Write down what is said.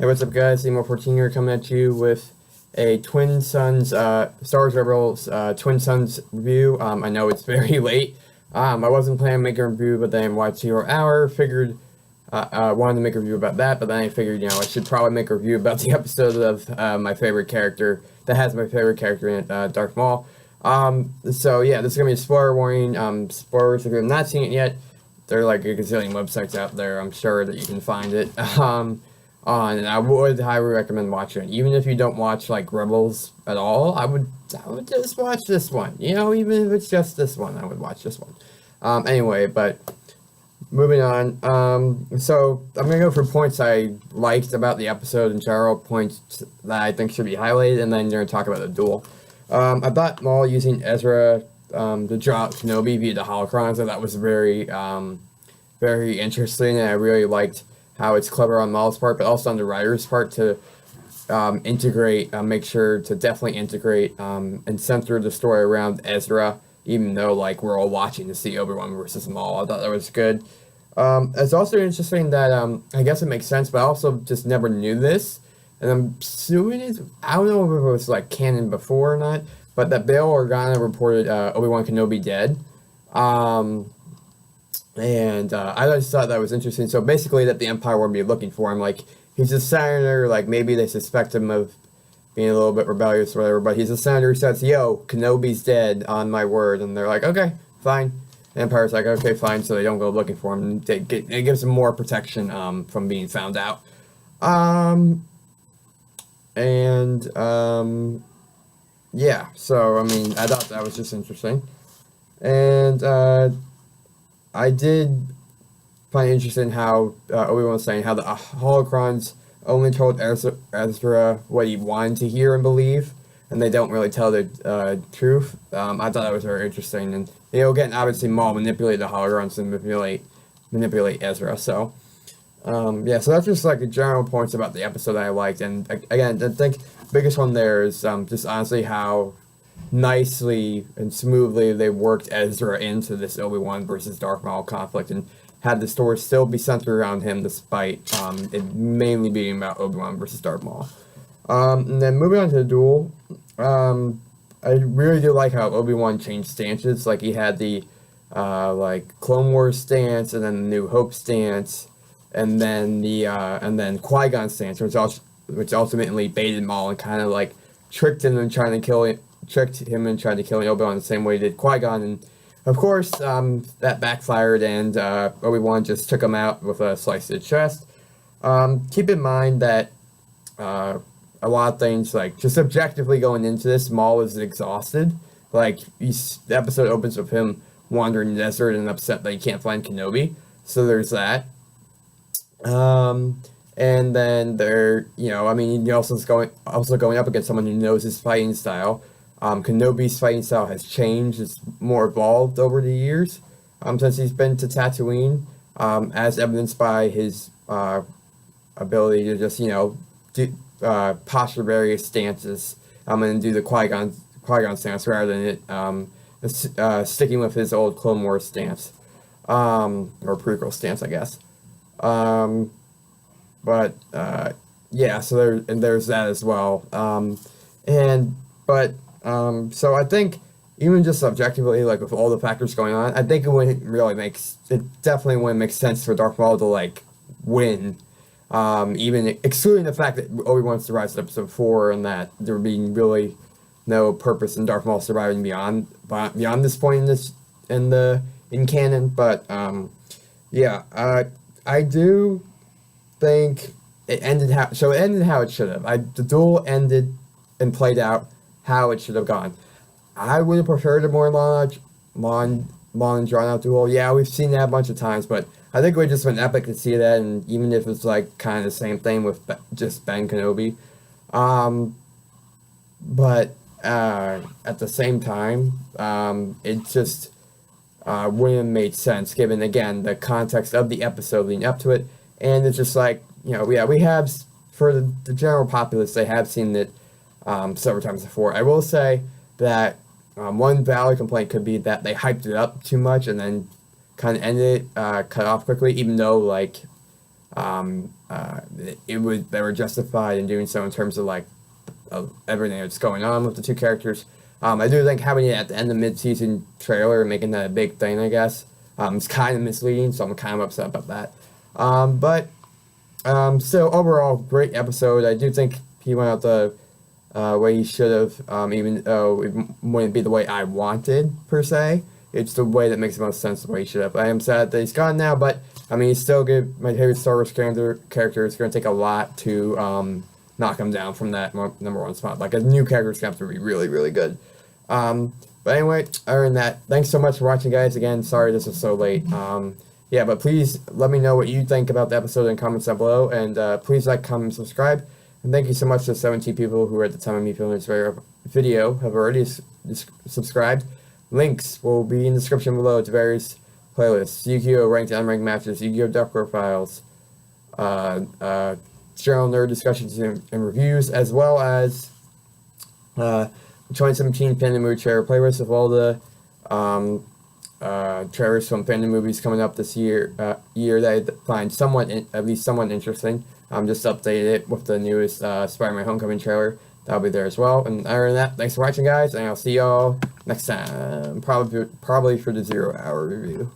Hey, what's up, guys? Emo14 here coming at you with a Twin Suns, Star Wars Rebels Twin Suns review. I know it's very late. I wasn't planning on making a review, but then watched Hero Hour, figured, wanted to make a review about that, but then I figured, I should probably make a review about the episode of my favorite character, that has my favorite character in it, Darth Maul. So yeah, this is going to be a spoiler warning. Spoilers, if you're not seeing it yet, there are like a gazillion websites out there, I'm sure that you can find it. And I would highly recommend watching it. Even if you don't watch like Rebels at all, I would just watch this one. Even if it's just this one, I would watch this one. Anyway, but moving on. So I'm gonna go for points I liked about the episode in general, points that I think should be highlighted, and then you're gonna talk about the duel. I thought Maul using Ezra to draw out Kenobi via the holocrons, and that was very, very interesting, and I really liked how it's clever on Maul's part, but also on the writer's part to integrate, make sure to definitely integrate and center the story around Ezra, even though like we're all watching to see Obi-Wan versus Maul. I thought that was good. It's also interesting that I guess it makes sense, but I also just never knew this, and I'm assuming I don't know if it was like canon before or not, but that Bail Organa reported Obi-Wan Kenobi dead. And I just thought that was interesting. So basically that the Empire would be looking for him. Like, he's a senator, like maybe they suspect him of being a little bit rebellious or whatever, but he's a senator who says, yo, Kenobi's dead, on my word. And they're like, okay, fine. The Empire's like, okay, fine, so they don't go looking for him. It gives them more protection from being found out. Yeah, so, I mean, I thought that was just interesting. And, I did find it interesting how Obi-Wan was saying how the holocrons only told Ezra what he wanted to hear and believe, and they don't really tell the truth. I thought that was very interesting, and again, obviously Maul manipulated the holocrons to manipulate Ezra. So yeah, so that's just like a general points about the episode that I liked, and again, I think the biggest one there is just honestly how nicely and smoothly they worked Ezra into this Obi-Wan versus Darth Maul conflict and had the story still be centered around him despite it mainly being about Obi-Wan versus Darth Maul. And then moving on to the duel, I really do like how Obi-Wan changed stances. Like, he had the like Clone Wars stance, and then the New Hope stance, and then the Qui-Gon stance, which ultimately baited Maul and kind of like tricked him into trying to kill Obi-Wan the same way he did Qui-Gon, and of course that backfired, and Obi-Wan just took him out with a slice to the chest. Keep in mind that a lot of things, like just objectively going into this, Maul is exhausted. Like, the episode opens with him wandering in the desert and upset that he can't find Kenobi, so there's that. And then I mean, you're also going up against someone who knows his fighting style. Kenobi's fighting style has changed. It's more evolved over the years since he's been to Tatooine, as evidenced by his ability to just, posture various stances and do the Qui-Gon stance rather than sticking with his old Clone Wars stance, or prequel stance, I guess. Yeah, so there's that as well. So I think even just objectively, like with all the factors going on, I think it definitely wouldn't make sense for Darth Maul to like win, even excluding the fact that Obi-Wan survives episode 4 and that there would be really no purpose in Darth Maul surviving beyond this point in canon. But yeah, I do think it ended how it should have. The duel ended and played out how it should have gone. I would have preferred a more long and drawn out duel. Yeah, we've seen that a bunch of times, but I think it would just been epic to see that, and even if it's like kind of the same thing with just Ben Kenobi. But at the same time, it just wouldn't have made sense given, again, the context of the episode leading up to it, and it's just like, we have, for the general populace, they have seen it several times before. I will say that one valid complaint could be that they hyped it up too much and then kind of ended it, cut off quickly, even though, like, They were justified in doing so in terms of like of everything that's going on with the two characters. I do think having it at the end of the mid-season trailer and making that a big thing, I guess, it's kind of misleading, so I'm kind of upset about that. Still, overall, great episode. I do think he went out the way he should have, even though it wouldn't be the way I wanted, per se. It's the way that makes the most sense the way he should have. I am sad that he's gone now, but, I mean, he's still good. My favorite Star Wars character. It's going to take a lot to knock him down from that number one spot. Like, a new character's going to have to be really, really good. But anyway, other than that, thanks so much for watching, guys. Again, sorry this was so late. Yeah, but please let me know what you think about the episode in comments down below, and please like, comment, and subscribe. And thank you so much to the 17 people who, at the time of me filming this video, have already subscribed. Links will be in the description below to various playlists: Yu-Gi-Oh! Ranked and unranked matches, Yu-Gi-Oh! Duck Profiles, general nerd discussions and reviews, as well as 2017 Fandom Movie Trailer playlist of all the trailers from fandom movies coming up this year that I find at least somewhat interesting. Just updated it with the newest Spider-Man Homecoming trailer. That'll be there as well. And other than that, thanks for watching, guys, and I'll see y'all next time. Probably for the 0 hour review.